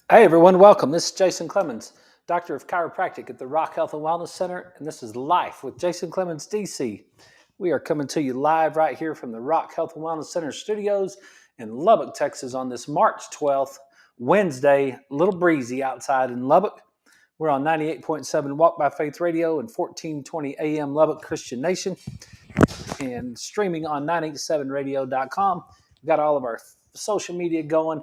Hey everyone, welcome. This is Jason Clemmons, Doctor of Chiropractic at the Rock Health and Wellness Center, and this is Life with Jason Clemmons, DC. We are coming to you live right here from the Rock Health and Wellness Center studios in Lubbock, Texas on this March 12th, Wednesday. A little breezy outside in Lubbock. We're on 98.7 Walk by Faith Radio and 1420 AM Lubbock Christian Nation and streaming on 987radio.com. We've got all of our social media going.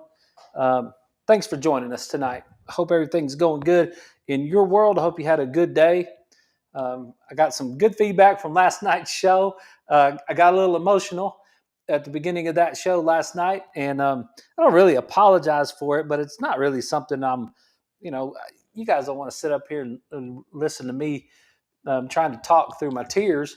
Thanks for joining us tonight. I hope everything's going good in your world. I hope you had a good day. I got some good feedback from last night's show. I got a little emotional at the beginning of that show last night, and I don't really apologize for it, but it's not really something you guys don't want to sit up here and listen to me trying to talk through my tears.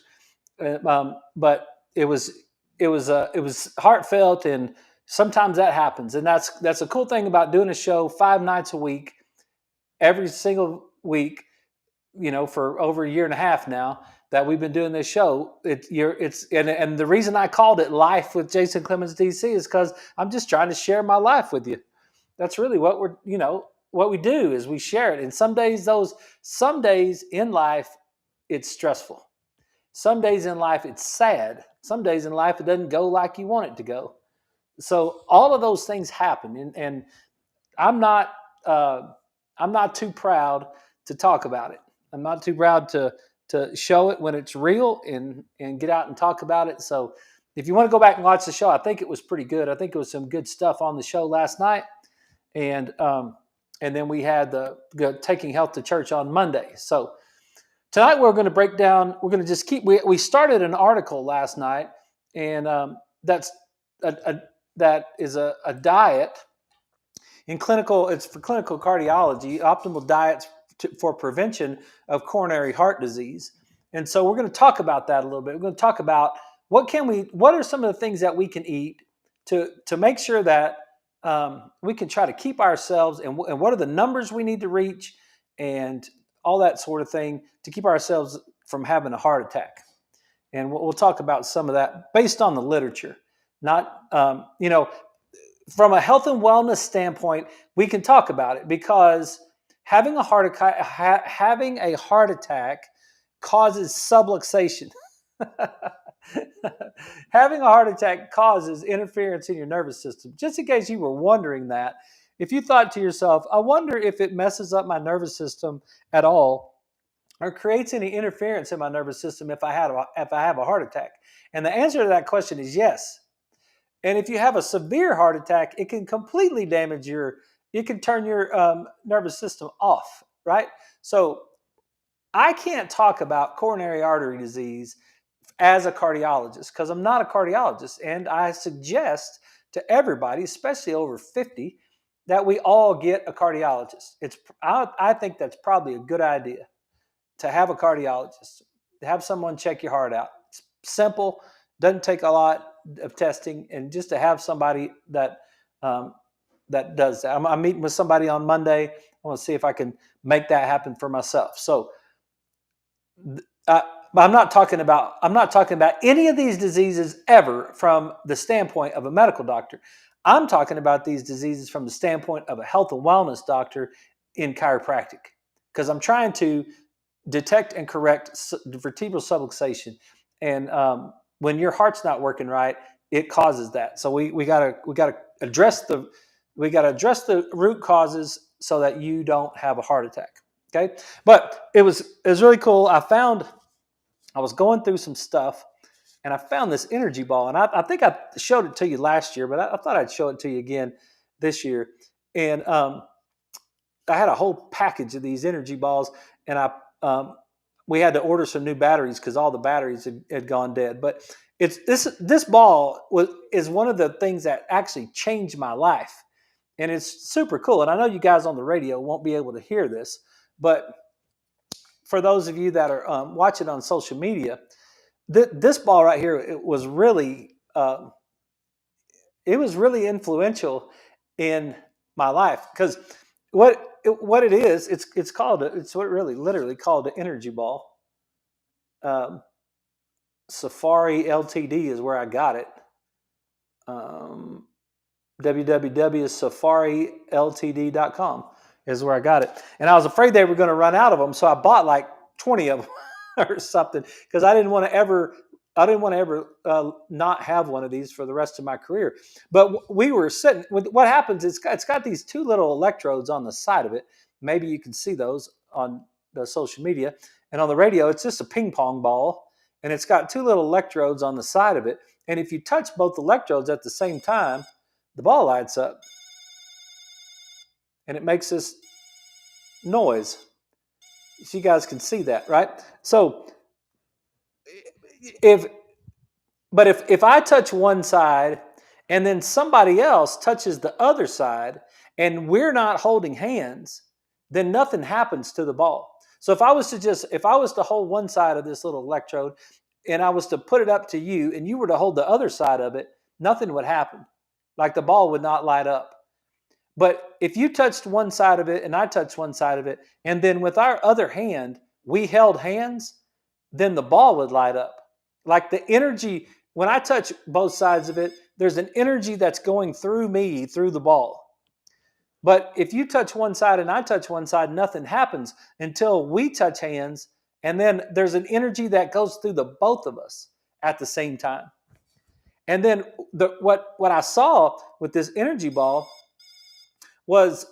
But it was heartfelt, and sometimes that happens, and that's a cool thing about doing a show 5 nights a week, every single week. For over a year and a half now that we've been doing this show. And the reason I called it Life with Jason Clemmons DC is because I'm just trying to share my life with you. That's really what we do is we share it. And some days in life it's stressful. Some days in life it's sad. Some days in life it doesn't go like you want it to go. So all of those things happen, and I'm not I'm not too proud to talk about it. I'm not too proud to show it when it's real and get out and talk about it. So if you want to go back and watch the show, I think it was pretty good. I think it was some good stuff on the show last night, and then we had the taking health to church on Monday. So tonight we're going to break down. We're going to just we started an article last night, and that is a diet in clinical. It's for clinical cardiology, optimal diets for prevention of coronary heart disease. And so we're going to talk about that a little bit. We're going to talk about what are some of the things that we can eat to make sure that we can try to keep ourselves, and what are the numbers we need to reach, and all that sort of thing to keep ourselves from having a heart attack. And we'll talk about some of that based on the literature. Not, from a health and wellness standpoint, we can talk about it because having a heart attack causes subluxation. Having a heart attack causes interference in your nervous system. Just in case you were wondering that, if you thought to yourself, I wonder if it messes up my nervous system at all or creates any interference in my nervous system if I have a heart attack. And the answer to that question is yes. And if you have a severe heart attack, it can completely damage it can turn your nervous system off, right? So I can't talk about coronary artery disease as a cardiologist because I'm not a cardiologist. And I suggest to everybody, especially over 50, that we all get a cardiologist. I think that's probably a good idea to have a cardiologist, to have someone check your heart out. It's simple, doesn't take a lot of testing, and just to have somebody that does that. I'm meeting with somebody on Monday. I want to see if I can make that happen for myself. So I'm not talking about any of these diseases ever from the standpoint of a medical doctor. I'm talking about these diseases from the standpoint of a health and wellness doctor in chiropractic, because I'm trying to detect and correct vertebral subluxation. And when your heart's not working right, it causes that. So we gotta address the root causes so that you don't have a heart attack. Okay, but it was really cool. I was going through some stuff, and I found this energy ball, and I think I showed it to you last year, but I thought I'd show it to you again this year. And I had a whole package of these energy balls, and we had to order some new batteries because all the batteries had gone dead. But this ball is one of the things that actually changed my life, and it's super cool. And I know you guys on the radio won't be able to hear this, but for those of you that are watching on social media, this ball right here, it was really influential in my life, because what it is, it's what it really literally called an energy ball. Safari Ltd is where I got it. www.safariltd.com is where I got it. And I was afraid they were going to run out of them, so I bought like 20 of them or something because I didn't want to ever not have one of these for the rest of my career. But we were sitting. What happens is it's got these two little electrodes on the side of it. Maybe you can see those on the social media. And on the radio, it's just a ping pong ball, and it's got two little electrodes on the side of it. And if you touch both electrodes at the same time, the ball lights up, and it makes this noise. So you guys can see that, right? So if I touch one side and then somebody else touches the other side and we're not holding hands, then nothing happens to the ball. So if I was to hold one side of this little electrode and I was to put it up to you and you were to hold the other side of it, nothing would happen. Like the ball would not light up. But if you touched one side of it and I touched one side of it, and then with our other hand, we held hands, then the ball would light up. Like the energy, when I touch both sides of it, there's an energy that's going through me, through the ball. But if you touch one side and I touch one side, nothing happens until we touch hands, and then there's an energy that goes through the both of us at the same time. And then what I saw with this energy ball was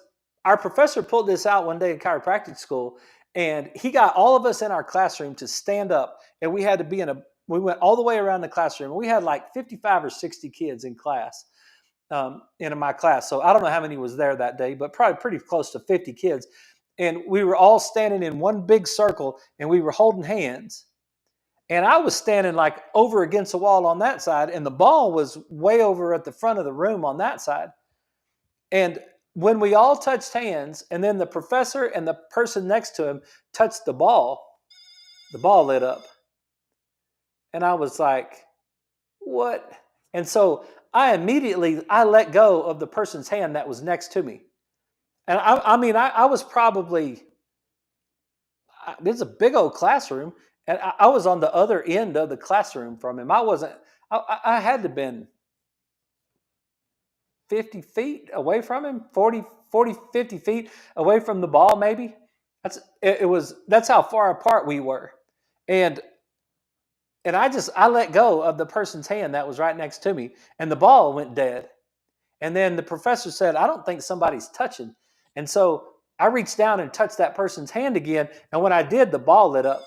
our professor pulled this out one day in chiropractic school, and he got all of us in our classroom to stand up, and we had to be we went all the way around the classroom. We had like 55 or 60 kids in class, in my class. So I don't know how many was there that day, but probably pretty close to 50 kids. And we were all standing in one big circle, and we were holding hands. And I was standing like over against the wall on that side, and the ball was way over at the front of the room on that side. And when we all touched hands, and then the professor and the person next to him touched the ball lit up. And I was like, what? And so I let go of the person's hand that was next to me. And I was probably, it's a big old classroom, and I was on the other end of the classroom from him. I had to have been 50 feet away from him, 40, 50 feet away from the ball, maybe. That's how far apart we were. And I let go of the person's hand that was right next to me, and the ball went dead. And then the professor said, I don't think somebody's touching. And so I reached down and touched that person's hand again, and when I did, the ball lit up.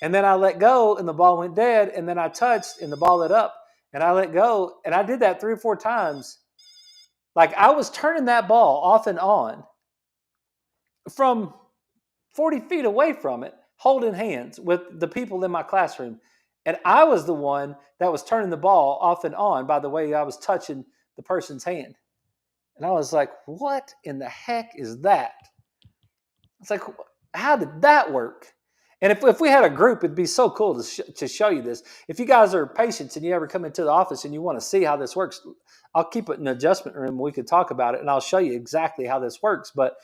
And then I let go, and the ball went dead, and then I touched, and the ball lit up. And I let go, and I did that 3 or 4 times. Like I was turning that ball off and on from 40 feet away from it, holding hands with the people in my classroom. And I was the one that was turning the ball off and on by the way I was touching the person's hand. And I was like, what in the heck is that? It's like, how did that work? And if we had a group, it'd be so cool to show you this. If you guys are patients and you ever come into the office and you want to see how this works, I'll keep it in the adjustment room. We could talk about it, and I'll show you exactly how this works. But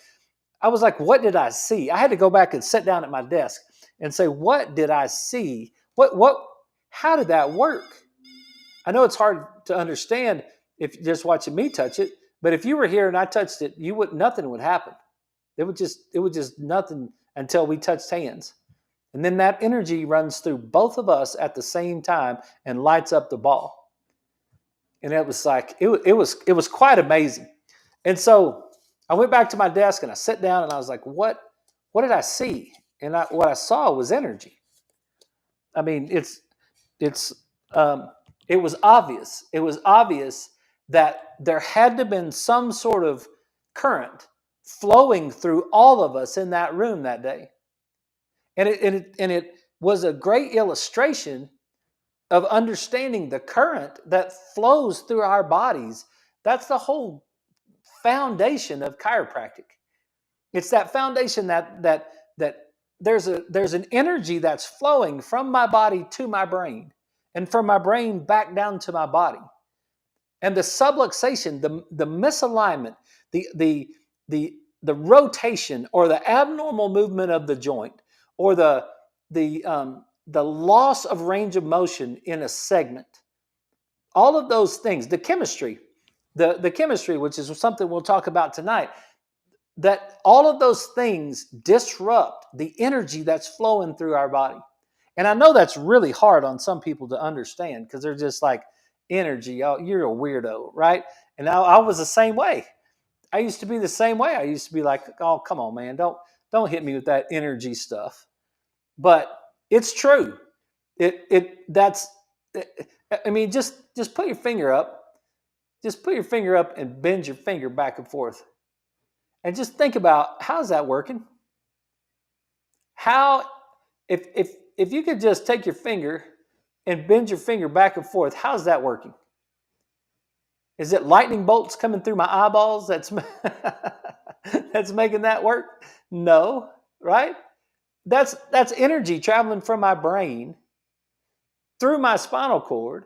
I was like, what did I see? I had to go back and sit down at my desk and say, what did I see? How did that work? I know it's hard to understand if you're just watching me touch it, but if you were here and I touched it, nothing would happen. It would just nothing until we touched hands. And then that energy runs through both of us at the same time and lights up the ball. And it was like, it was quite amazing. And so I went back to my desk and I sat down and I was like, what did I see? And what I saw was energy. I mean, it was obvious. It was obvious that there had to have been some sort of current flowing through all of us in that room that day. And it was a great illustration of understanding the current that flows through our bodies. That's the whole foundation of chiropractic. It's that foundation that there's an energy that's flowing from my body to my brain, and from my brain back down to my body. And the subluxation, the misalignment, the rotation or the abnormal movement of the joint, or the loss of range of motion in a segment, all of those things, the chemistry the chemistry, which is something we'll talk about tonight, that all of those things disrupt the energy that's flowing through our body. And I know that's really hard on some people to understand because they're just like, energy, oh, you're a weirdo, right? And I was the same way. I used to be the same way. I used to be like, oh, come on, man, don't hit me with that energy stuff. But it's true. That's. I mean, just put your finger up. Just put your finger up and bend your finger back and forth, and just think about how's that working. How, if you could just take your finger and bend your finger back and forth, how's that working? Is it lightning bolts coming through my eyeballs that's that's making that work? No, right? That's energy traveling from my brain through my spinal cord,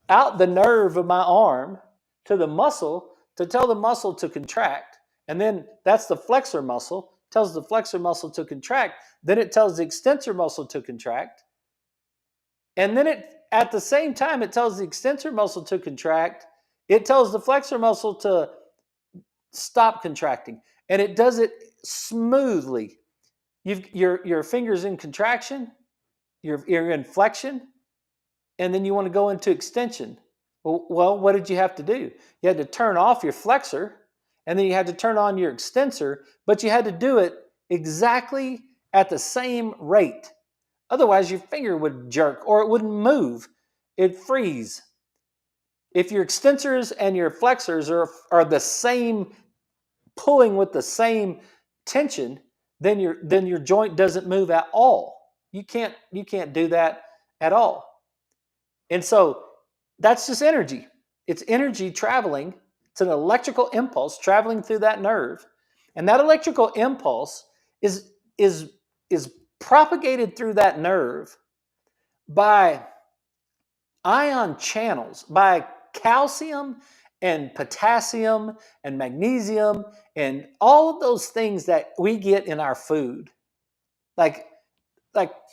out the nerve of my arm to the muscle to tell the muscle to contract. And then that's the flexor muscle, tells the flexor muscle to contract. Then it tells the extensor muscle to contract. And then at the same time it tells the extensor muscle to contract, it tells the flexor muscle to stop contracting. And it does it smoothly. Your finger's in contraction, you're in flexion, and then you want to go into extension. Well, what did you have to do? You had to turn off your flexor, and then you had to turn on your extensor, but you had to do it exactly at the same rate. Otherwise, your finger would jerk or it wouldn't move. It'd freeze. If your extensors and your flexors are the same, pulling with the same tension, then your joint doesn't move at all. You can't do that at all. And so that's just energy. It's energy traveling. It's an electrical impulse traveling through that nerve. And that electrical impulse is propagated through that nerve by ion channels, by calcium and potassium and magnesium and all of those things that we get in our food. Like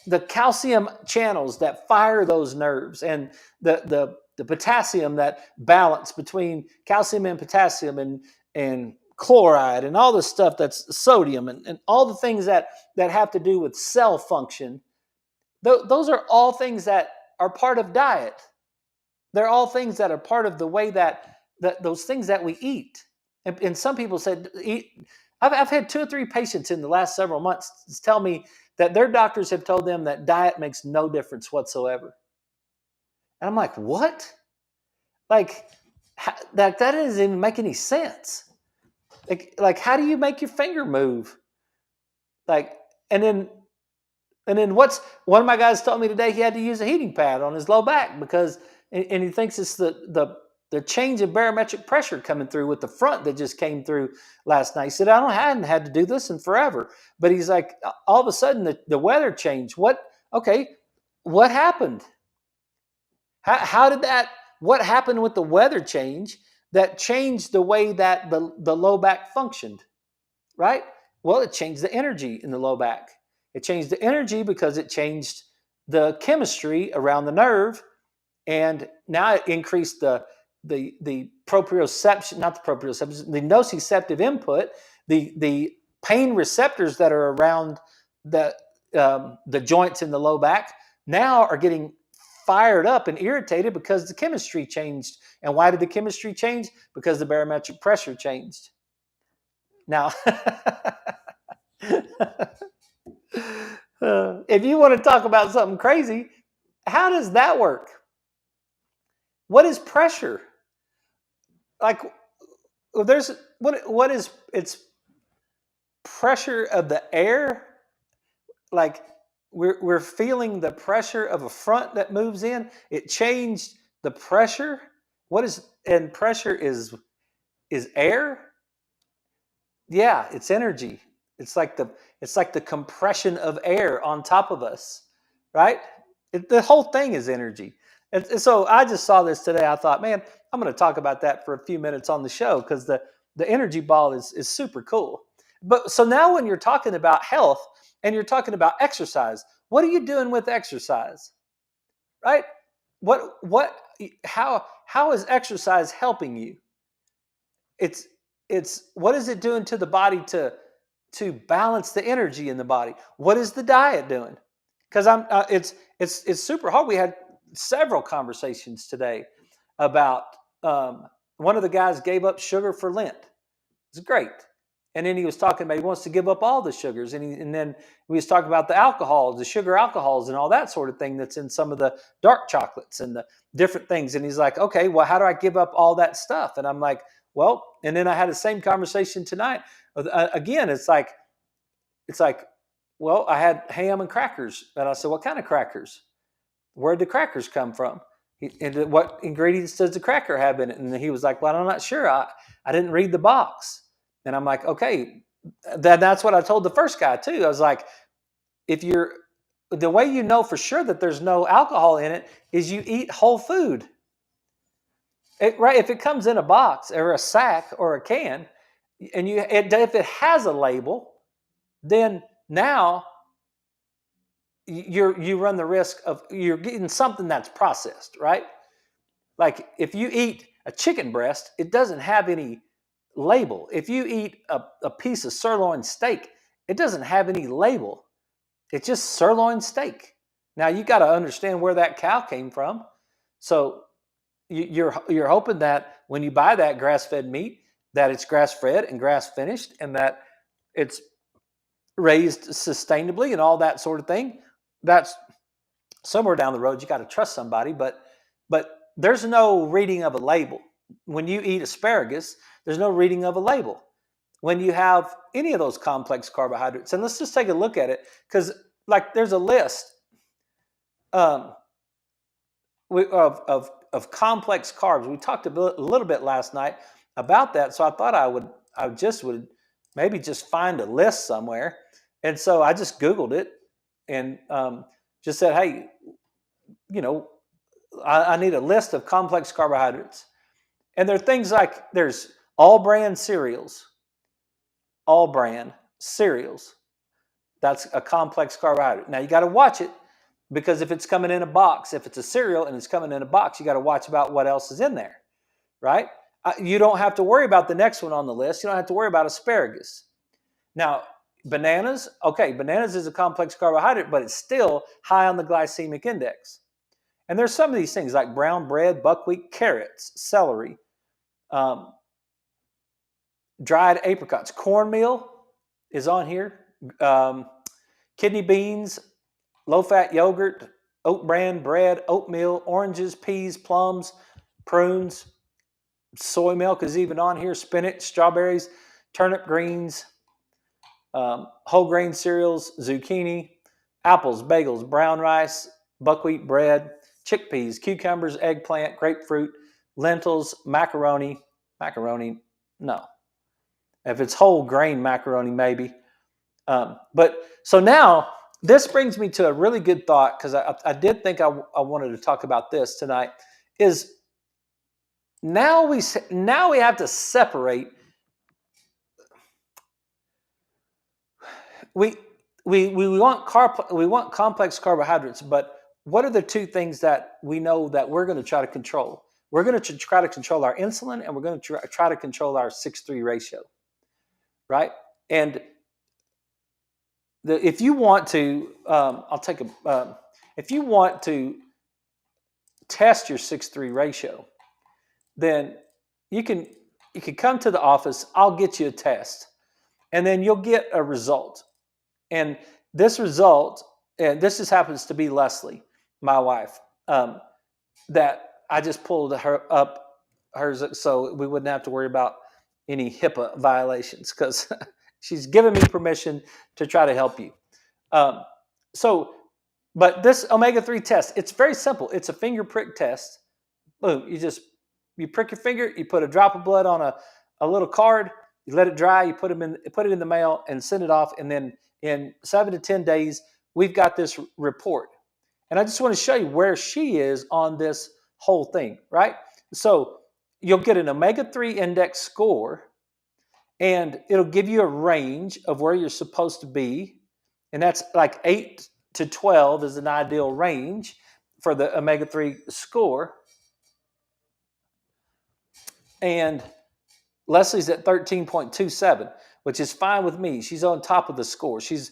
the calcium channels that fire those nerves, and the potassium that balance between calcium and potassium and chloride and all the stuff that's sodium and all the things that have to do with cell function. Those are all things that are part of diet. They're all things that are part of the way that those things that we eat. And some people said, I've had 2 or 3 patients in the last several months tell me that their doctors have told them that diet makes no difference whatsoever. And I'm like, what? Like, that doesn't even make any sense. Like, how do you make your finger move? Like, and then one of my guys told me today he had to use a heating pad on his low back because, and he thinks it's the change of barometric pressure coming through with the front that just came through last night. He said, I hadn't had to do this in forever. But he's like, all of a sudden the weather changed. What happened? How did that, what happened with the weather change that changed the way that the low back functioned, right? Well, it changed the energy in the low back. It changed the energy because it changed the chemistry around the nerve, and now it increased the proprioception, not the proprioception, the nociceptive input, the pain receptors that are around the joints in the low back now are getting fired up and irritated because the chemistry changed. And why did the chemistry change? Because the barometric pressure changed. Now, if you want to talk about something crazy, how does that work? What is pressure? Like, there's what is it's pressure of the air? Like, we're feeling the pressure of a front that moves in. It changed the pressure. What is, and pressure is air? Yeah, it's energy. It's like the compression of air on top of us, right? The whole thing is energy. And so I just saw this today. I thought, man, I'm going to talk about that for a few minutes on the show because the energy ball is super cool. But so now when you're talking about health and you're talking about exercise, what are you doing with exercise? Right? How is exercise helping you? It's what is it doing to the body to balance the energy in the body? What is the diet doing? Because it's super hard. We had several conversations today about one of the guys gave up sugar for Lent. It's great. And then he was talking about he wants to give up all the sugars, and then we was talking about the alcohols, the sugar alcohols, and all that sort of thing that's in some of the dark chocolates and the different things. And he's like, okay, well, how do I give up all that stuff? And I'm like, well, and then I had the same conversation tonight. Again, it's like, well, I had ham and crackers, and I said, what kind of crackers? Where'd the crackers come from? And what ingredients does the cracker have in it? And he was like, well, I'm not sure. I didn't read the box. And I'm like, okay, that's what I told the first guy too. I was like, the way you know for sure that there's no alcohol in it is you eat whole food. Right? If it comes in a box or a sack or a can, and if it has a label, then now you run the risk of you're getting something that's processed, right? Like if you eat a chicken breast, it doesn't have any label. If you eat a piece of sirloin steak, it doesn't have any label. It's just sirloin steak. Now you got to understand where that cow came from. So you're hoping that when you buy that grass-fed meat, that it's grass-fed and grass-finished, and that it's raised sustainably and all that sort of thing. That's somewhere down the road. You got to trust somebody, but there's no reading of a label. When you eat asparagus, there's no reading of a label. When you have any of those complex carbohydrates, and let's just take a look at it, because like there's a list of complex carbs. We talked a little bit last night about that, so I thought I would maybe just find a list somewhere, and so I just Googled it and just said, hey, I need a list of complex carbohydrates. And there are things like there's all brand cereals. That's a complex carbohydrate. Now you got to watch it, because if it's coming in a box, if it's a cereal and it's coming in a box, you got to watch about what else is in there, right? You don't have to worry about the next one on the list. You don't have to worry about asparagus. Now, bananas is a complex carbohydrate, but it's still high on the glycemic index. And there's some of these things like brown bread, buckwheat, carrots, celery, dried apricots. Cornmeal is on here. Kidney beans, low-fat yogurt, oat bran bread, oatmeal, oranges, peas, plums, prunes, soy milk is even on here, spinach, strawberries, turnip greens, whole grain cereals, zucchini, apples, bagels, brown rice, buckwheat bread, chickpeas, cucumbers, eggplant, grapefruit, lentils, macaroni, no. If it's whole grain macaroni, maybe. But so now this brings me to a really good thought, because I did think I wanted to talk about this tonight. Is now we have to separate. We want complex carbohydrates, but what are the two things that we know that we're going to try to control? We're going to try to control our insulin, and we're going to try to control our 6:3 ratio, right? And if you want to, if you want to test your 6:3 ratio, then you can come to the office. I'll get you a test, and then you'll get a result. And this result, and this just happens to be Leslie, my wife, that I just pulled her up hers so we wouldn't have to worry about any HIPAA violations, because she's given me permission to try to help you. But this omega-3 test, it's very simple. It's a finger prick test. Boom, you prick your finger, you put a drop of blood on a little card, you let it dry, you put it in the mail and send it off, and then in 7 to 10 days, we've got this report. And I just want to show you where she is on this whole thing, right? So you'll get an omega-3 index score, and it'll give you a range of where you're supposed to be. And that's like 8 to 12 is an ideal range for the omega-3 score. And Leslie's at 13.27, which is fine with me. She's on top of the score. She's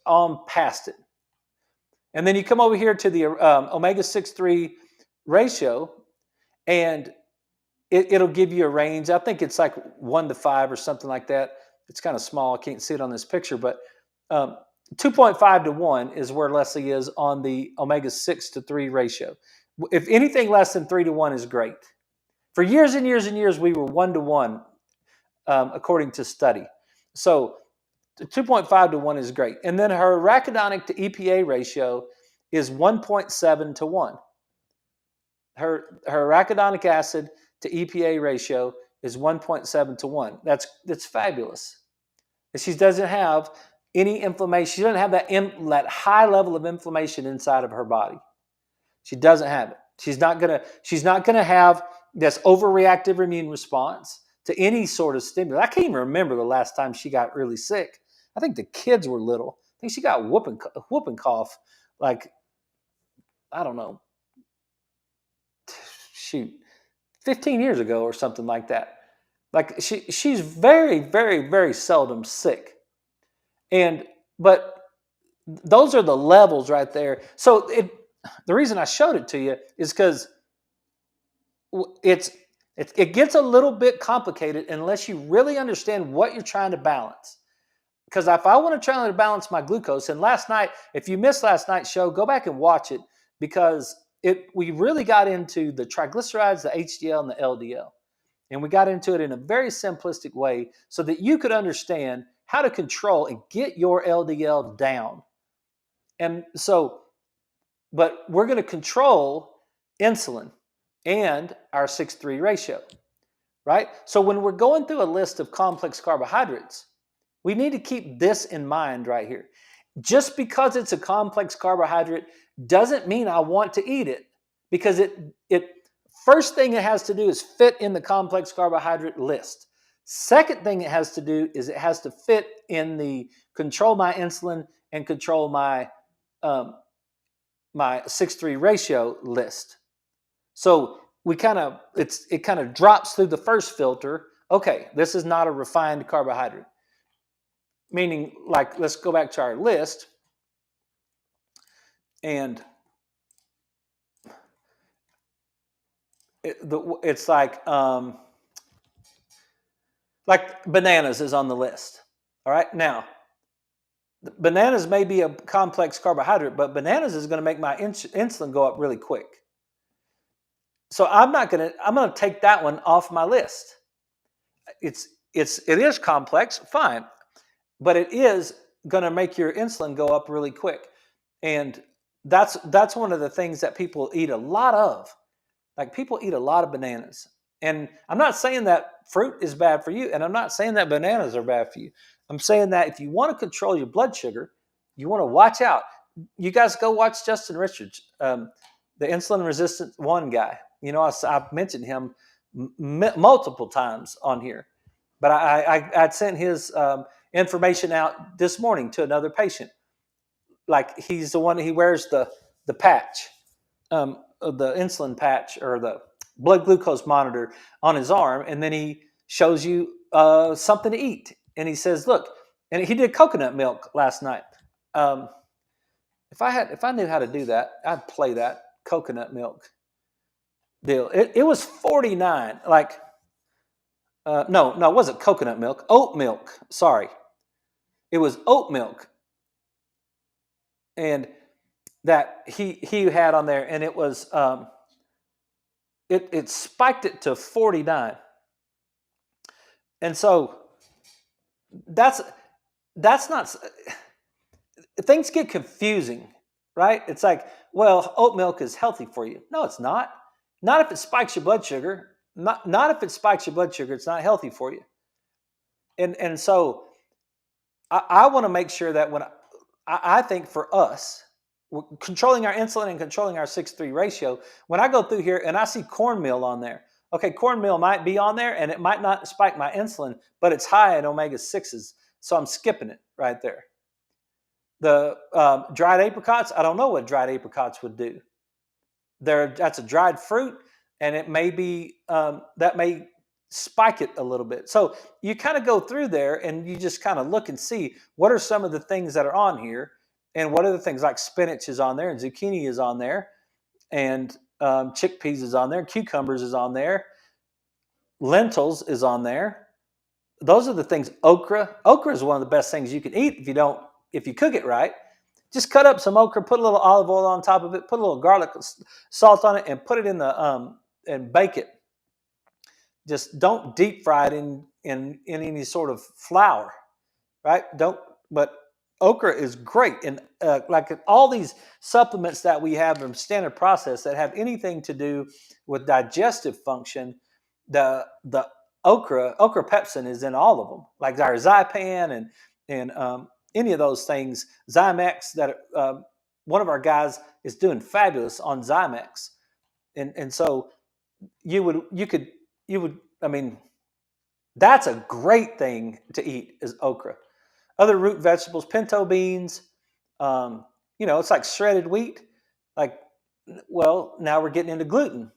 on past it. And then you come over here to the omega 6-3 ratio, and it'll give you a range. I think it's like 1 to 5 or something like that. It's kind of small. I can't see it on this picture, but 2.5 to 1 is where Leslie is on the omega 6-3 ratio. If anything less than 3 to 1 is great. For years and years and years, we were 1 to 1, according to study. So 2.5 to 1 is great. And then her arachidonic to EPA ratio is 1.7 to 1. Her arachidonic acid to EPA ratio is 1.7 to 1. That's fabulous. She doesn't have any inflammation. She doesn't have that high level of inflammation inside of her body. She doesn't have it. She's not gonna have this overreactive immune response to any sort of stimulus. I can't even remember the last time she got really sick. I think the kids were little. I think she got whooping cough, like, I don't know, shoot, 15 years ago or something like that. Like she's very, very, very seldom sick. But those are the levels right there. So the reason I showed it to you is because it gets a little bit complicated unless you really understand what you're trying to balance. Because if I want to try to balance my glucose, and last night, if you missed last night's show, go back and watch it, because we really got into the triglycerides, the HDL, and the LDL. And we got into it in a very simplistic way so that you could understand how to control and get your LDL down. And so, but we're going to control insulin and our 6-3 ratio, right? So when we're going through a list of complex carbohydrates, we need to keep this in mind right here. Just because it's a complex carbohydrate doesn't mean I want to eat it, because it first thing it has to do is fit in the complex carbohydrate list. Second thing it has to do is it has to fit in the control my insulin and control my my 6-3 ratio list. So it kind of drops through the first filter. Okay, this is not a refined carbohydrate. Meaning, like, let's go back to our list, and it's like bananas is on the list. All right, now bananas may be a complex carbohydrate, but bananas is going to make my insulin go up really quick. So I'm going to take that one off my list. It is complex, fine, but it is going to make your insulin go up really quick. And that's one of the things that people eat a lot of. Like, people eat a lot of bananas. And I'm not saying that fruit is bad for you, and I'm not saying that bananas are bad for you. I'm saying that if you want to control your blood sugar, you want to watch out. You guys go watch Justin Richards, the insulin resistant one guy. You know, I've mentioned him multiple times on here. But I sent his information out this morning to another patient. Like, he's the one, he wears the patch, the insulin patch, or the blood glucose monitor on his arm, and then he shows you something to eat. And he says, look, and he did coconut milk last night. If I knew how to do that, I'd play that coconut milk deal. It was 49, like, no, it wasn't coconut milk, oat milk. Sorry. It was oat milk. And that he had on there, and it was it spiked it to 49. And so that's not, things get confusing, right? It's like, well, oat milk is healthy for you. No, it's not. Not if it spikes your blood sugar. Not if it spikes your blood sugar, it's not healthy for you. And so I want to make sure that when I think for us, controlling our insulin and controlling our 6-3 ratio, when I go through here and I see cornmeal on there, okay, cornmeal might be on there and it might not spike my insulin, but it's high in omega 6s, so I'm skipping it right there. The dried apricots, I don't know what dried apricots would do. That's a dried fruit, and it may be that may spike it a little bit. So you kind of go through there and you just kind of look and see what are some of the things that are on here, and what are the things like spinach is on there, and zucchini is on there, and chickpeas is on there, cucumbers is on there, lentils is on there. Those are the things. Okra is one of the best things you can eat if you cook it right. Just cut up some okra, put a little olive oil on top of it, put a little garlic salt on it, and put it in the and bake it. Just don't deep fry it in any sort of flour, right? Don't. But okra is great, and like all these supplements that we have from Standard Process that have anything to do with digestive function, the okra pepsin is in all of them, like our Zypan and any of those things. Zymex, that one of our guys is doing fabulous on Zymex, and so you would, I mean, that's a great thing to eat, is okra. Other root vegetables, pinto beans, it's like shredded wheat. Like, well, now we're getting into gluten,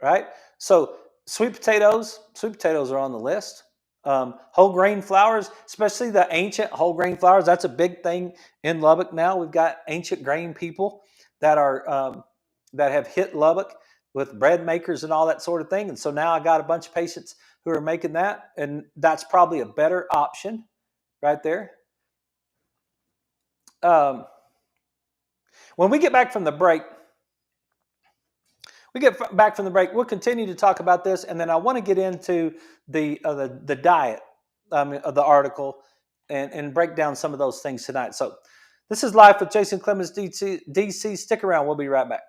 right? So sweet potatoes are on the list. Whole grain flours, especially the ancient whole grain flours, that's a big thing in Lubbock now. We've got ancient grain people that are that have hit Lubbock with bread makers and all that sort of thing. And so now I got a bunch of patients who are making that, and that's probably a better option right there. When we get back from the break, we'll continue to talk about this, and then I want to get into the diet of the article and break down some of those things tonight. So this is Life with Jason Clemmons, DC. Stick around. We'll be right back.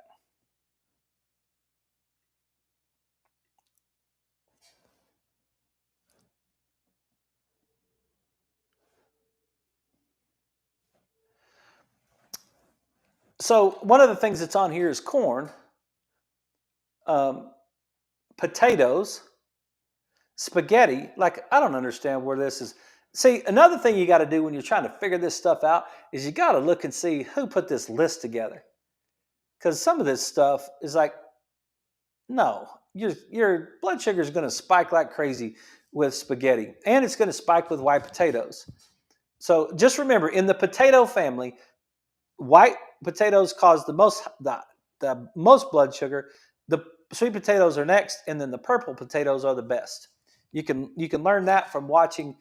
So one of the things that's on here is corn, potatoes, spaghetti. Like, I don't understand where this is. See, another thing you got to do when you're trying to figure this stuff out is you got to look and see who put this list together. Because some of this stuff is like, no, your blood sugar is going to spike like crazy with spaghetti, and it's going to spike with white potatoes. So just remember, in the potato family, white potatoes cause the most blood sugar. The sweet potatoes are next, and then the purple potatoes are the best. You can learn that from watching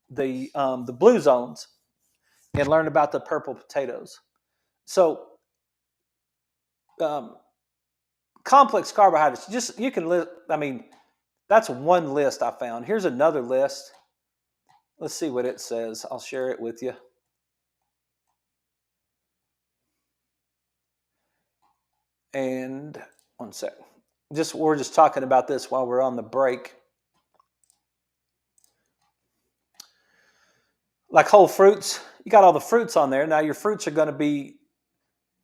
the Blue Zones and learn about the purple potatoes. So complex carbohydrates, you can list. I mean, that's one list I found. Here's another list. Let's see what it says. I'll share it with you. And one sec. We're just talking about this while we're on the break. Like whole fruits, you got all the fruits on there. Now your fruits are going to be,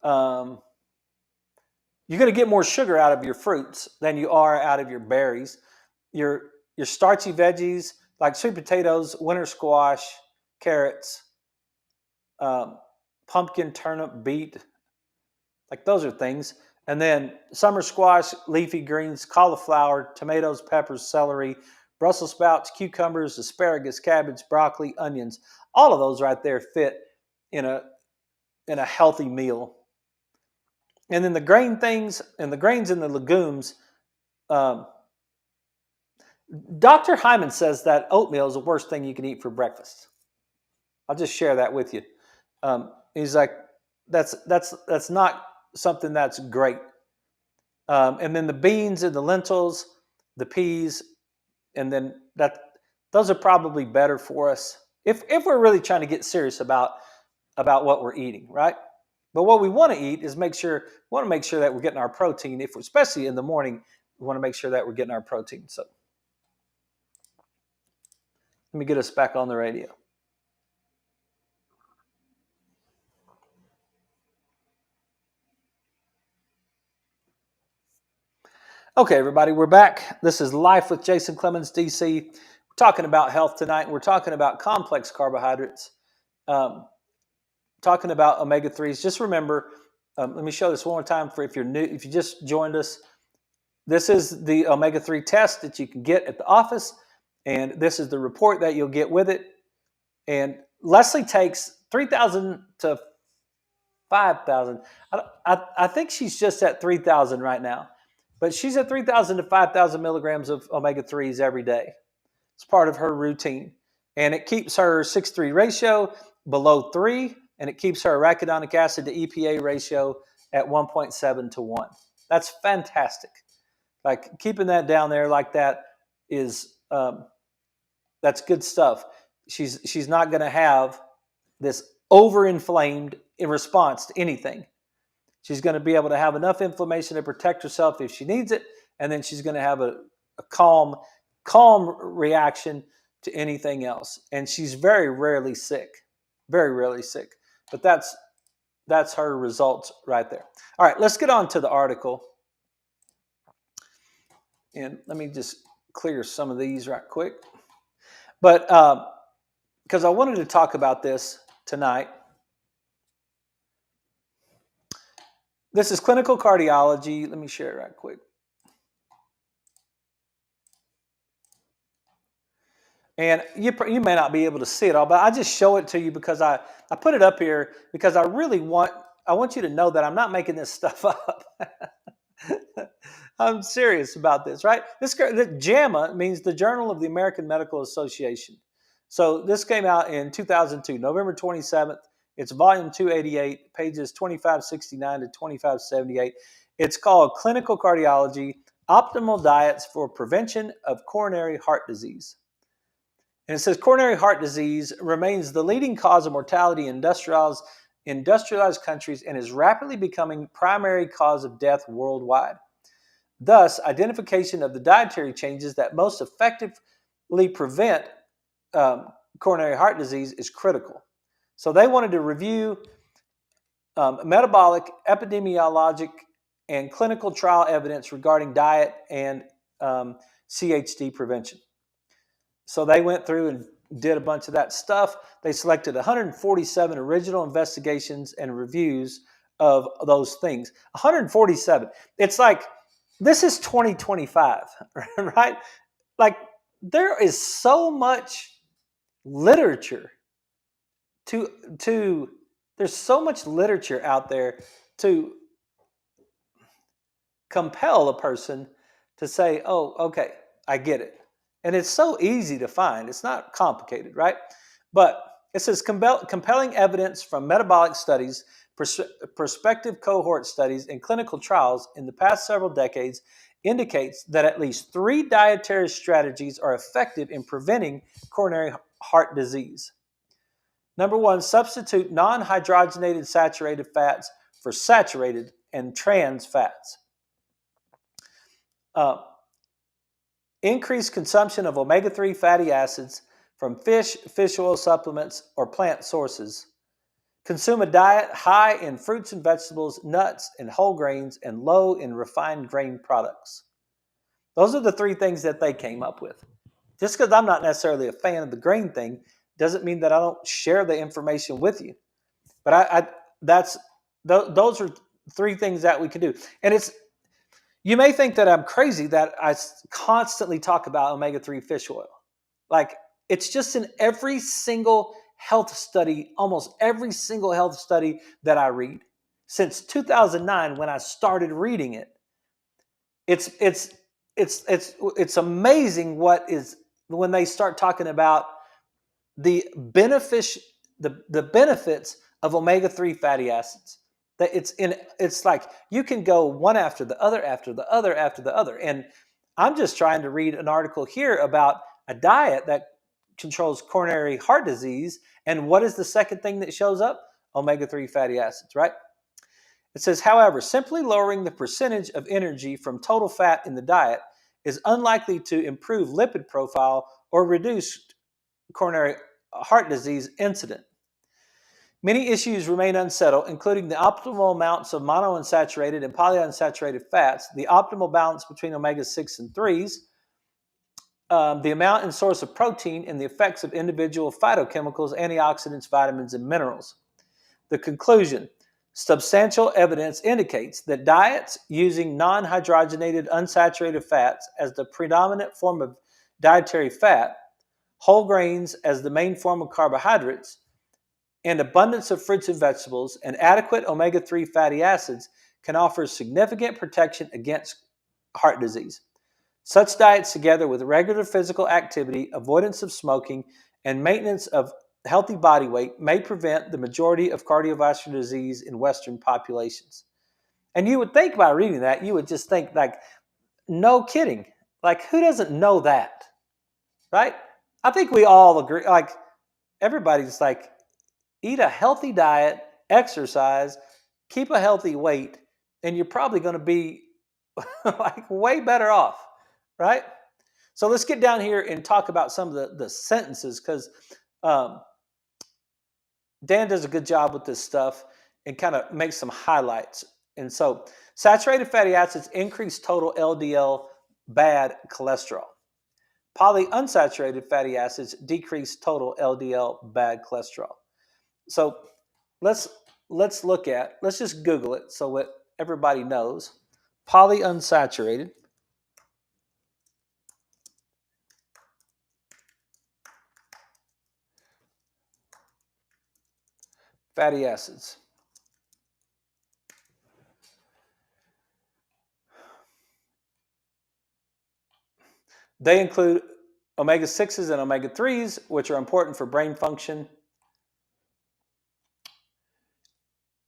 you're going to get more sugar out of your fruits than you are out of your berries. Your starchy veggies like sweet potatoes, winter squash, carrots, pumpkin, turnip, beet, like those are things. And then summer squash, leafy greens, cauliflower, tomatoes, peppers, celery, Brussels sprouts, cucumbers, asparagus, cabbage, broccoli, onions. All of those right there fit in a healthy meal. And then the grain things and the grains and the legumes. Dr. Hyman says that oatmeal is the worst thing you can eat for breakfast. I'll just share that with you. He's like, that's not something that's great. And then the beans and the lentils, the peas, and then those are probably better for us if we're really trying to get serious about what we're eating, right? But what we want to eat is make sure that we're getting our protein. Especially in the morning, we want to make sure that we're getting our protein. So let me get us back on the radio. Okay, everybody, we're back. This is Life with Jason Clemmons, DC. We're talking about health tonight. We're talking about complex carbohydrates, talking about omega-3s. Just remember, let me show this one more time for if you're new, if you just joined us. this is the omega-3 test that you can get at the office, and this is the report that you'll get with it. And Leslie takes 3,000 to 5,000. I think she's just at 3,000 right now, but she's at 3,000 to 5,000 milligrams of omega-3s every day. It's part of her routine, and it keeps her 6:3 ratio below 3, and it keeps her arachidonic acid to EPA ratio at 1.7 to 1. That's fantastic. Like, keeping that down there like that is that's good stuff. She's not going to have this overinflamed in response to anything. She's going to be able to have enough inflammation to protect herself if she needs it, and then she's going to have a calm reaction to anything else. And she's very rarely sick, But that's her results right there. All right, let's get on to the article. And let me just clear some of these right quick. But because I wanted to talk about this tonight. This is clinical cardiology. Let me share it right quick. And you may not be able to see it all, but I just show it to you because I put it up here because I want you to know that I'm not making this stuff up. I'm serious about this, right? The JAMA means the Journal of the American Medical Association. So this came out in 2002, November 27th. It's volume 288, pages 2569 to 2578. It's called Clinical Cardiology, Optimal Diets for Prevention of Coronary Heart Disease. And it says coronary heart disease remains the leading cause of mortality in industrialized countries and is rapidly becoming primary cause of death worldwide. Thus, identification of the dietary changes that most effectively prevent coronary heart disease is critical. So they wanted to review metabolic, epidemiologic, and clinical trial evidence regarding diet and CHD prevention. So they went through and did a bunch of that stuff. They selected 147 original investigations and reviews of those things. 147. It's like, this is 2025, right? Like, there is so much literature there's so much literature out there to compel a person to say, oh, okay, I get it. And it's so easy to find. It's not complicated, right? But it says compelling evidence from metabolic studies, prospective cohort studies, and clinical trials in the past several decades indicates that at least 3 dietary strategies are effective in preventing coronary heart disease. Number 1, substitute non-hydrogenated saturated fats for saturated and trans fats. Increase consumption of omega-3 fatty acids from fish oil supplements, or plant sources. Consume a diet high in fruits and vegetables, nuts and whole grains, and low in refined grain products. Those are the 3 things that they came up with. Just because I'm not necessarily a fan of the grain thing doesn't mean that I don't share the information with you. But those are 3 things that we can do. And you may think that I'm crazy that I constantly talk about omega-3 fish oil. Like, it's just in every single health study, almost every single health study that I read. Since 2009, when I started reading it, it's amazing when they start talking about the benefits of omega-3 fatty acids. That it's like you can go one after the other, after the other, after the other. And I'm just trying to read an article here about a diet that controls coronary heart disease. And what is the second thing that shows up? Omega-3 fatty acids, right? It says, however, simply lowering the percentage of energy from total fat in the diet is unlikely to improve lipid profile or reduce coronary heart disease incidence. Many issues remain unsettled, including the optimal amounts of monounsaturated and polyunsaturated fats, the optimal balance between omega-6 and 3s, the amount and source of protein, and the effects of individual phytochemicals, antioxidants, vitamins, and minerals. The conclusion: Substantial evidence indicates that diets using non-hydrogenated unsaturated fats as the predominant form of dietary fat, whole grains as the main form of carbohydrates, and abundance of fruits and vegetables and adequate omega-3 fatty acids can offer significant protection against heart disease. Such diets, together with regular physical activity, avoidance of smoking, and maintenance of healthy body weight, may prevent the majority of cardiovascular disease in Western populations. And you would think by reading that, you would just think, like, no kidding. Like, who doesn't know that? Right? I think we all agree. Like, everybody's like, eat a healthy diet, exercise, keep a healthy weight, and you're probably going to be like way better off, right? So let's get down here and talk about some of the sentences, because um, Dan does a good job with this stuff and kind of makes some highlights. And so saturated fatty acids increase total LDL bad cholesterol. Polyunsaturated fatty acids decrease total LDL bad cholesterol. So let's just Google it so what everybody knows. Polyunsaturated fatty acids. They include omega-6s and omega-3s, which are important for brain function.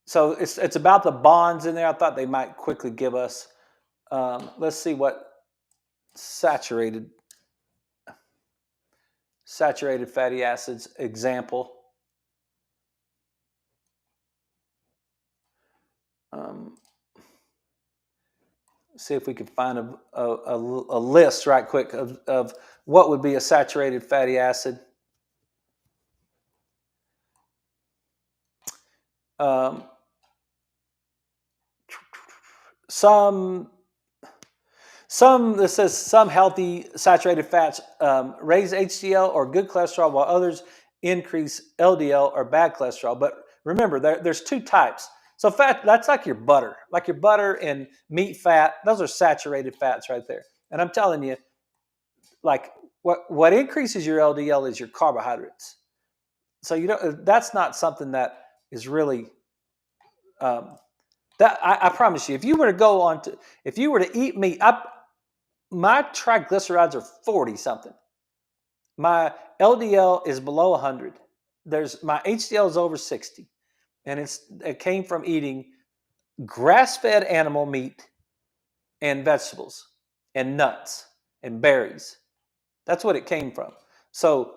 So it's about the bonds in there. I thought they might quickly give us. Let's see what saturated fatty acids example. See if we can find a list right quick of what would be a saturated fatty acid. Some this says some healthy saturated fats raise HDL or good cholesterol, while others increase LDL or bad cholesterol. But remember, there's two types. So fat, that's like your butter and meat fat. Those are saturated fats right there. And I'm telling you, like what increases your LDL is your carbohydrates. So that's not something that is really that I promise you. If you were to eat meat, my triglycerides are 40 something. My LDL is below 100. My HDL is over 60, and it came from eating grass-fed animal meat and vegetables and nuts and berries. That's what it came from. So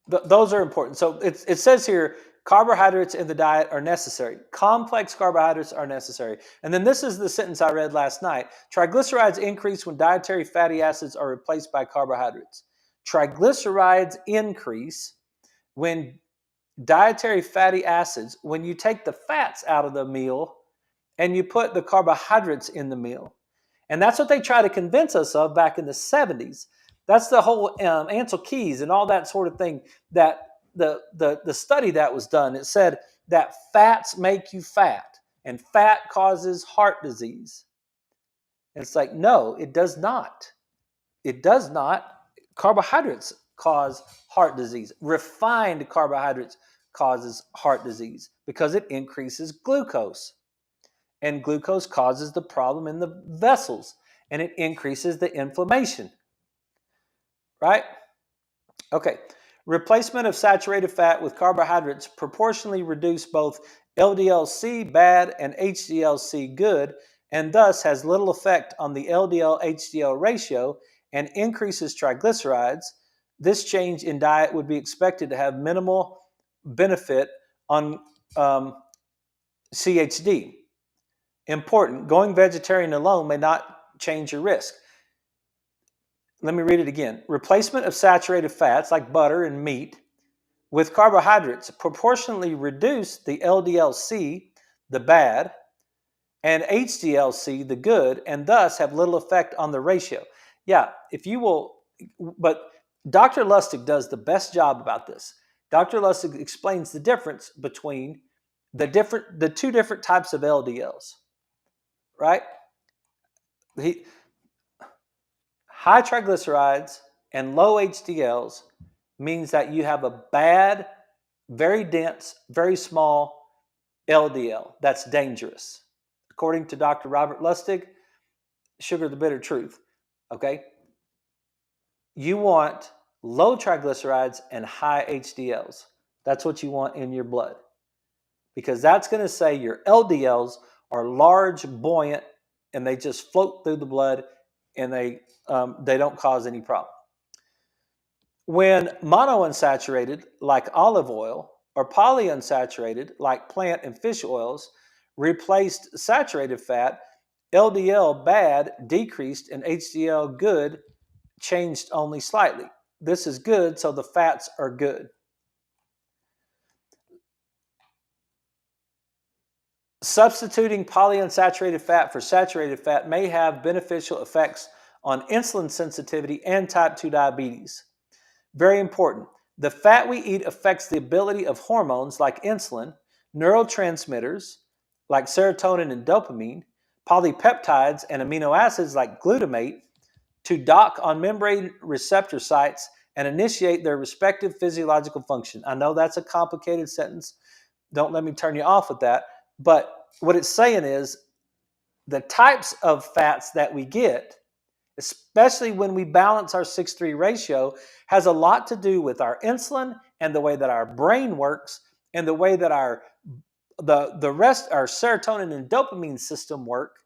those are important. So it says here, carbohydrates in the diet are necessary. Complex carbohydrates are necessary. And then this is the sentence I read last night. Triglycerides increase when dietary fatty acids are replaced by carbohydrates. Triglycerides increase when dietary fatty acids, when you take the fats out of the meal and you put the carbohydrates in the meal. And that's what they try to convince us of back in the 70s. That's the whole Ansel Keys and all that sort of thing, that the study that was done. It said that fats make you fat and fat causes heart disease. And it's like, no, it does not. It does not. Carbohydrates cause heart disease. Refined carbohydrates causes heart disease because it increases glucose. And glucose causes the problem in the vessels, and it increases the inflammation. Right? Okay. Replacement of saturated fat with carbohydrates proportionally reduce both LDL-C bad and HDL-C good, and thus has little effect on the LDL-HDL ratio and increases triglycerides. This change in diet would be expected to have minimal benefit on CHD. Important, going vegetarian alone may not change your risk. Let me read it again. Replacement of saturated fats like butter and meat with carbohydrates proportionally reduce the LDL-C, the bad, and HDL-C, the good, and thus have little effect on the ratio. Yeah, but Dr. Lustig does the best job about this. Dr. Lustig explains the difference between the two different types of LDLs, right? High triglycerides and low HDLs means that you have a bad, very dense, very small LDL. That's dangerous. According to Dr. Robert Lustig, Sugar the Bitter Truth. Okay? You want low triglycerides and high HDLs. That's what you want in your blood. Because that's going to say your LDLs are large, buoyant, and they just float through the blood, and they don't cause any problem. When monounsaturated, like olive oil, or polyunsaturated, like plant and fish oils, replaced saturated fat, LDL bad decreased and HDL good changed only slightly. This is good, so the fats are good. Substituting polyunsaturated fat for saturated fat may have beneficial effects on insulin sensitivity and type 2 diabetes. Very important. The fat we eat affects the ability of hormones like insulin, neurotransmitters like serotonin and dopamine, polypeptides and amino acids like glutamate to dock on membrane receptor sites and initiate their respective physiological function. I know that's a complicated sentence. Don't let me turn you off with that. But what it's saying is the types of fats that we get, especially when we balance our 6:3 ratio, has a lot to do with our insulin and the way that our brain works and the way that our serotonin and dopamine system work,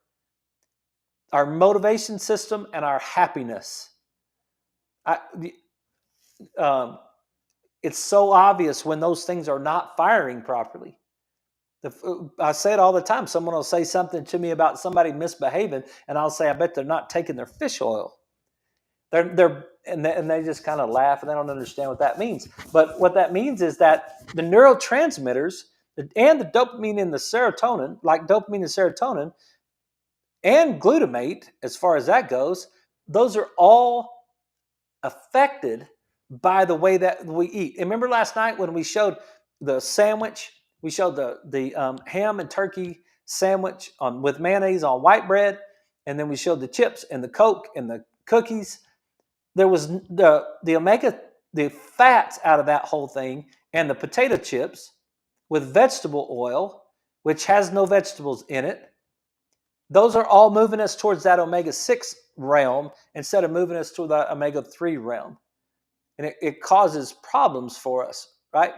our motivation system, and our happiness. It's so obvious when those things are not firing properly. I say it all the time. Someone will say something to me about somebody misbehaving, and I'll say, I bet they're not taking their fish oil. And they just kind of laugh, and they don't understand what that means. But what that means is that the neurotransmitters and the dopamine and the serotonin, like dopamine and serotonin, and glutamate, as far as that goes, those are all affected by the way that we eat. And remember last night when we showed the sandwich? We showed the ham and turkey sandwich with mayonnaise on white bread, and then we showed the chips and the Coke and the cookies. There was the fats out of that whole thing, and the potato chips with vegetable oil, which has no vegetables in it. Those are all moving us towards that omega-6 realm instead of moving us to the omega-3 realm. And it causes problems for us, right?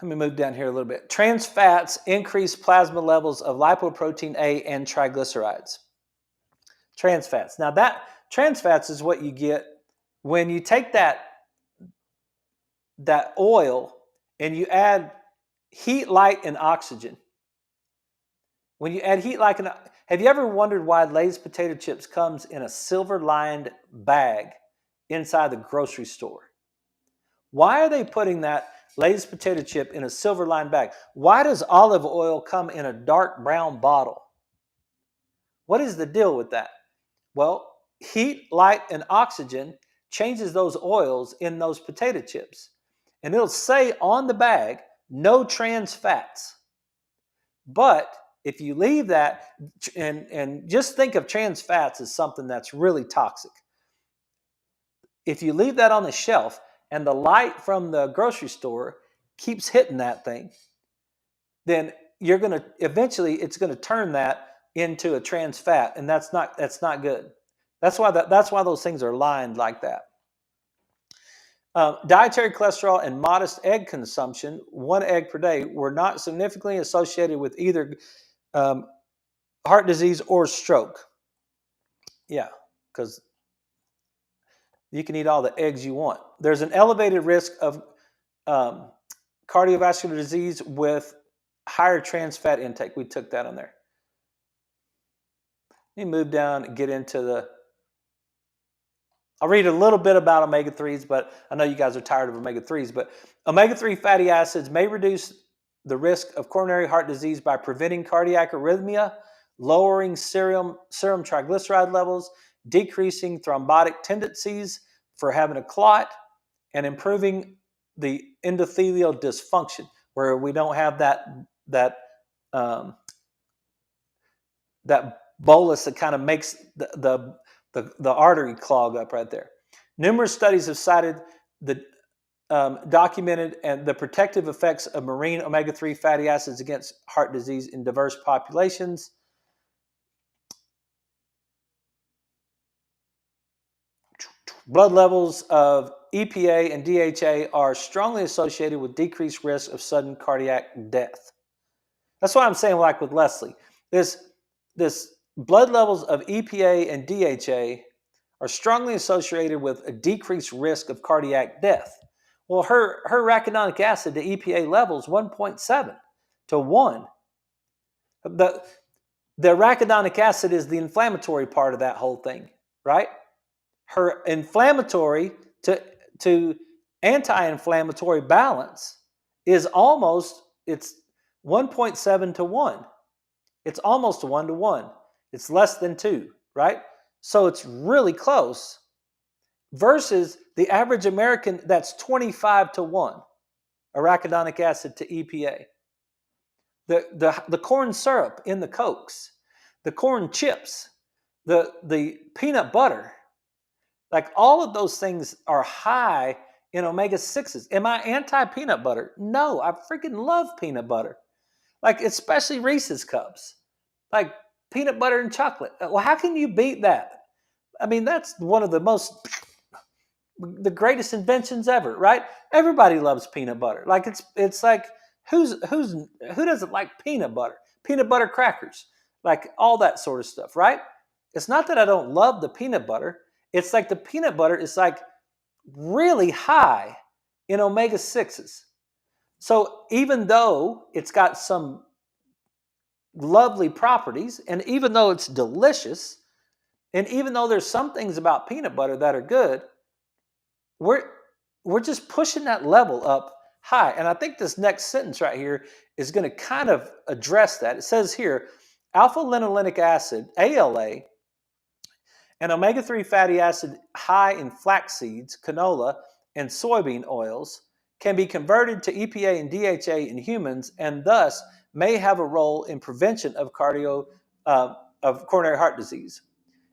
Let me move down here a little bit. Trans fats increase plasma levels of lipoprotein A and triglycerides. Trans fats. Now that trans fats is what you get when you take that oil and you add heat, light, and oxygen. When you add heat, light, and have you ever wondered why Lay's potato chips comes in a silver-lined bag inside the grocery store? Why are they putting that Lay's potato chip in a silver-lined bag? Why does olive oil come in a dark brown bottle? What is the deal with that? Well, heat, light, and oxygen changes those oils in those potato chips. And it'll say on the bag, no trans fats. But if you leave that, and just think of trans fats as something that's really toxic. If you leave that on the shelf and the light from the grocery store keeps hitting that thing, then eventually it's going to turn that into a trans fat, and that's not good. That's why those things are lined like that. Dietary cholesterol and modest egg consumption, 1 egg per day, were not significantly associated with either heart disease or stroke. Yeah, because you can eat all the eggs you want. There's an elevated risk of cardiovascular disease with higher trans fat intake. We took that on there. Let me move down and get into I'll read a little bit about omega-3s, but I know you guys are tired of omega-3s. But omega-3 fatty acids may reduce the risk of coronary heart disease by preventing cardiac arrhythmia, lowering serum triglyceride levels, decreasing thrombotic tendencies for having a clot, and improving the endothelial dysfunction. where we don't have that um, that bolus that kind of makes the artery clog up right there. Numerous studies have cited the documented and the protective effects of marine omega-3 fatty acids against heart disease in diverse populations. Blood levels of EPA and DHA are strongly associated with decreased risk of sudden cardiac death. That's why I'm saying, like with Leslie, this blood levels of EPA and DHA are strongly associated with a decreased risk of cardiac death. Well, her arachidonic acid to EPA levels 1.7 to 1. The arachidonic acid is the inflammatory part of that whole thing, right? Her inflammatory to anti-inflammatory balance is it's 1.7 to 1. It's almost 1 to 1. It's less than 2, right? So it's really close versus the average American, that's 25 to 1 arachidonic acid to EPA. The corn syrup in the Cokes, the corn chips, the peanut butter, like all of those things are high in omega-6s. Am I anti-peanut butter? No, I freaking love peanut butter. Like especially Reese's Cups. Like peanut butter and chocolate. Well, how can you beat that? I mean, that's one of the the greatest inventions ever, right? Everybody loves peanut butter. Like it's like who doesn't like peanut butter? Peanut butter crackers, like all that sort of stuff, right? It's not that I don't love the peanut butter. It's like the peanut butter is like really high in omega-6s. So even though it's got some lovely properties, and even though it's delicious, and even though there's some things about peanut butter that are good, we're just pushing that level up high. And I think this next sentence right here is going to kind of address that. It says here, alpha-linolenic acid, ALA, and omega-3 fatty acid high in flax seeds, canola, and soybean oils can be converted to EPA and DHA in humans and thus may have a role in prevention of coronary heart disease.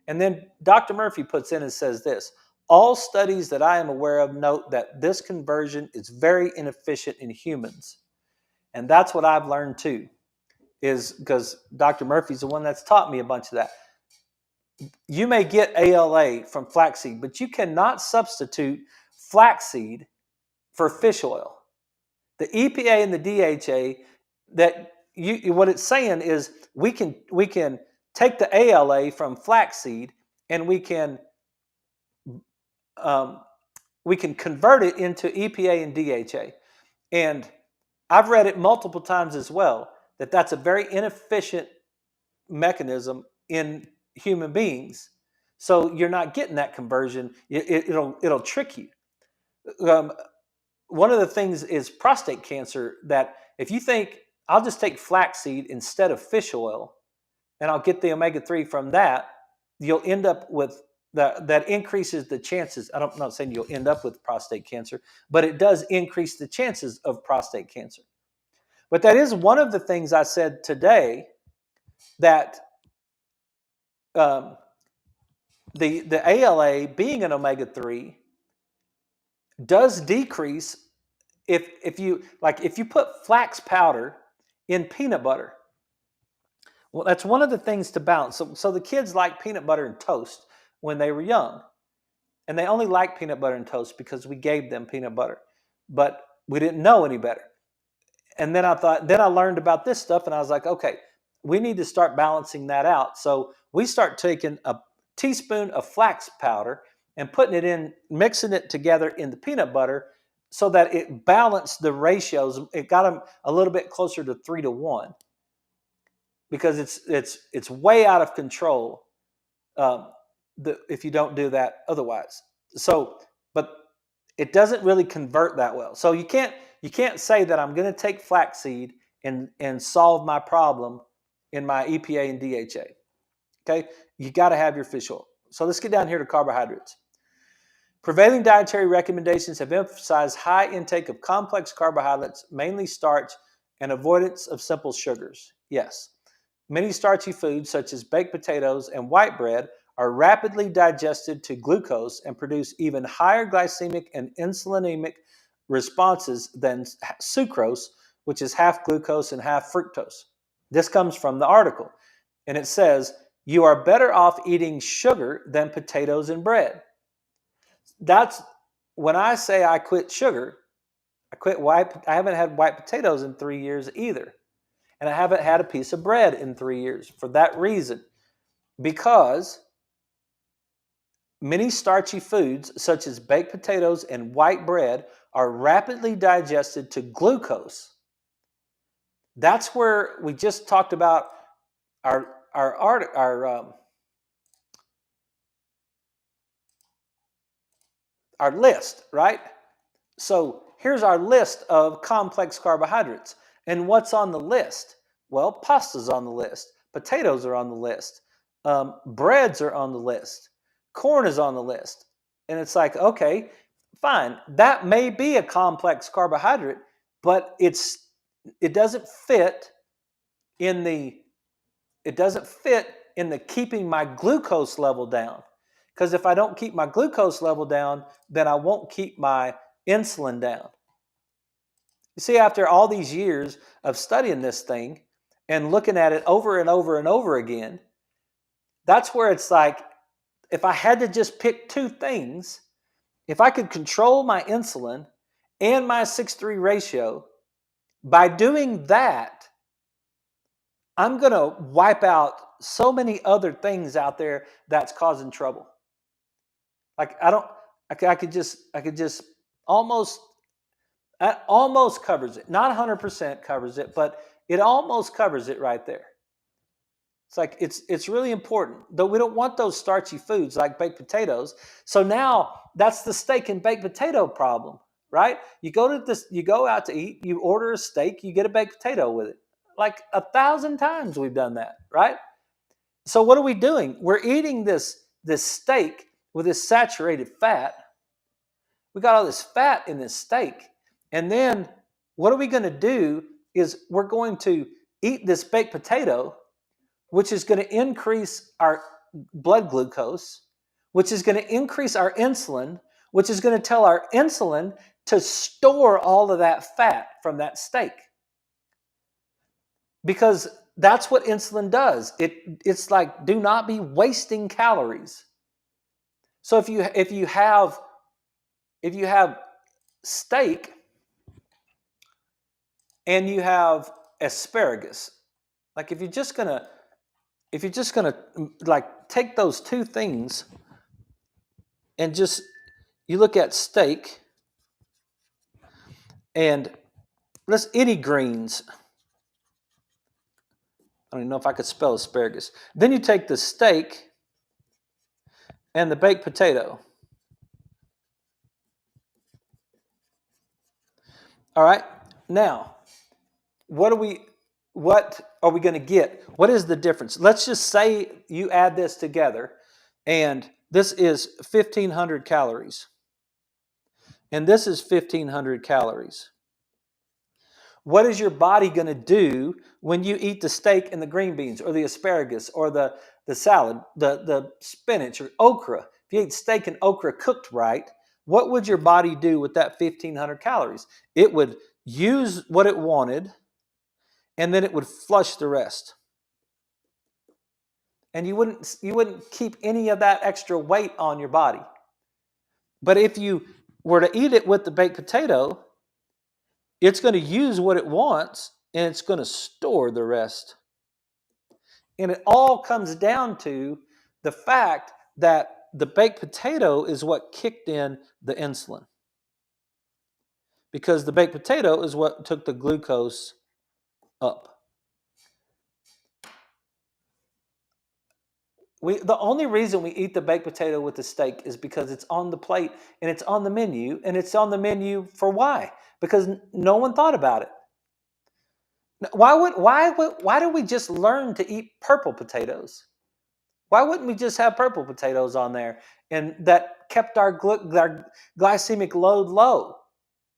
And then Dr. Murphy puts in and says this, all studies that I am aware of note that this conversion is very inefficient in humans. And that's what I've learned too, is because Dr. Murphy's the one that's taught me a bunch of that. You may get ALA from flaxseed, but you cannot substitute flaxseed for fish oil. The EPA and the DHA, what it's saying is we can take the ALA from flaxseed and we can convert it into EPA and DHA. And I've read it multiple times as well, that's a very inefficient mechanism in human beings. So you're not getting that conversion. It'll trick you. One of the things is prostate cancer, that if you think I'll just take flaxseed instead of fish oil and I'll get the omega-3 from that, you'll end up with that increases the chances. I'm not saying you'll end up with prostate cancer, but it does increase the chances of prostate cancer. But that is one of the things I said today, that the ALA being an omega-3 does decrease if you put flax powder in peanut butter. Well, that's one of the things to balance. So the kids like peanut butter and toast when they were young. And they only like peanut butter and toast because we gave them peanut butter. But we didn't know any better. And then I learned about this stuff and I was like, okay, we need to start balancing that out. So we start taking a teaspoon of flax powder and putting it in, mixing it together in the peanut butter so that it balanced the ratios. It got them a little bit closer to 3 to 1 because it's way out of control if you don't do that otherwise. So, but it doesn't really convert that well. So you can't say that I'm going to take flaxseed and solve my problem in my EPA and DHA. Okay, you got to have your fish oil. So let's get down here to carbohydrates. Prevailing dietary recommendations have emphasized high intake of complex carbohydrates, mainly starch, and avoidance of simple sugars. Yes, many starchy foods, such as baked potatoes and white bread, are rapidly digested to glucose and produce even higher glycemic and insulinemic responses than sucrose, which is half glucose and half fructose. This comes from the article, and it says, you are better off eating sugar than potatoes and bread. That's when I say I quit sugar, I haven't had white potatoes in 3 years either. And I haven't had a piece of bread in 3 years for that reason. Because many starchy foods, such as baked potatoes and white bread, are rapidly digested to glucose. That's where we just talked about our list, right? So here's our list of complex carbohydrates. And what's on the list? Well, pasta's on the list. Potatoes are on the list. Breads are on the list. Corn is on the list. And it's like, okay, fine. That may be a complex carbohydrate, but it doesn't fit in the keeping my glucose level down. Because if I don't keep my glucose level down, then I won't keep my insulin down. You see, after all these years of studying this thing and looking at it over and over and over again, that's where it's like, if I had to just pick two things, if I could control my insulin and my 6:3 ratio, by doing that, I'm going to wipe out so many other things out there that's causing trouble. Like I could just almost, that almost covers it. Not 100% covers it, but it almost covers it right there. It's like it's really important. Though we don't want those starchy foods like baked potatoes. So now that's the steak and baked potato problem, right? You go out to eat, you order a steak, you get a baked potato with it. Like 1,000 times we've done that, right? So what are we doing? We're eating this steak with this saturated fat. We got all this fat in this steak. And then what are we going to do is we're going to eat this baked potato, which is going to increase our blood glucose, which is going to increase our insulin, which is going to tell our insulin to store all of that fat from that steak. Because that's what insulin does. It's like, do not be wasting calories. So if you have steak and you have asparagus, like if you're just gonna like take those two things and just you look at steak and let's any greens. I don't even know if I could spell asparagus. Then you take the steak and the baked potato. All right. Now, what are we going to get? What is the difference? Let's just say you add this together, and this is 1,500 calories. And this is 1,500 calories. What is your body going to do when you eat the steak and the green beans or the asparagus or the salad, the spinach or okra? If you ate steak and okra cooked right, what would your body do with that 1,500 calories? It would use what it wanted, and then it would flush the rest. And you wouldn't keep any of that extra weight on your body. But if you were to eat it with the baked potato, it's going to use what it wants, and it's going to store the rest. And it all comes down to the fact that the baked potato is what kicked in the insulin. Because the baked potato is what took the glucose up. The only reason we eat the baked potato with the steak is because it's on the plate and it's on the menu, and it's on the menu for why? Because no one thought about it. Why do we just learn to eat purple potatoes? Why wouldn't we just have purple potatoes on there? And that kept our glycemic load low.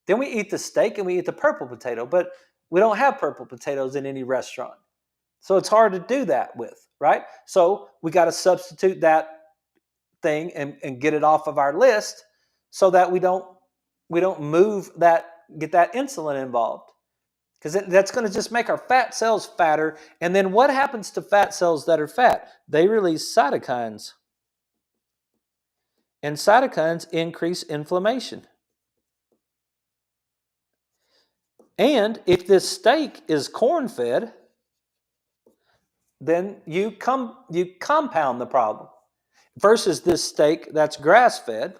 Then we eat the steak and we eat the purple potato, but we don't have purple potatoes in any restaurant. So it's hard to do that with, right? So we got to substitute that thing and get it off of our list so that we don't move that, get that insulin involved. Because that's going to just make our fat cells fatter. And then what happens to fat cells that are fat? They release cytokines. And cytokines increase inflammation. And if this steak is corn-fed, then you compound the problem. Versus this steak that's grass-fed,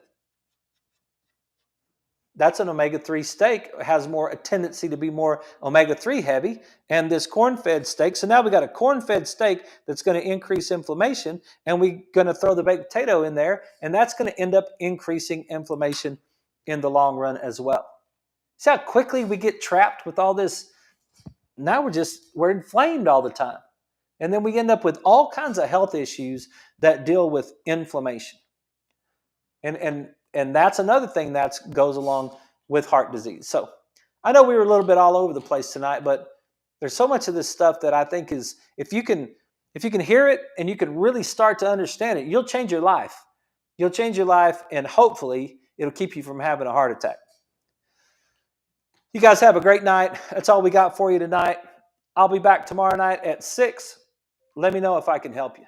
that's an omega-3 steak, has more a tendency to be more omega-3 heavy, and this corn-fed steak. So now we got a corn-fed steak that's going to increase inflammation, and we're going to throw the baked potato in there, and that's going to end up increasing inflammation in the long run as well. See how quickly we get trapped with all this? Now we're inflamed all the time. And then we end up with all kinds of health issues that deal with inflammation. And that's another thing that goes along with heart disease. So I know we were a little bit all over the place tonight, but there's so much of this stuff that I think is, if you can hear it and you can really start to understand it, you'll change your life. You'll change your life, and hopefully it'll keep you from having a heart attack. You guys have a great night. That's all we got for you tonight. I'll be back tomorrow night at 6. Let me know if I can help you.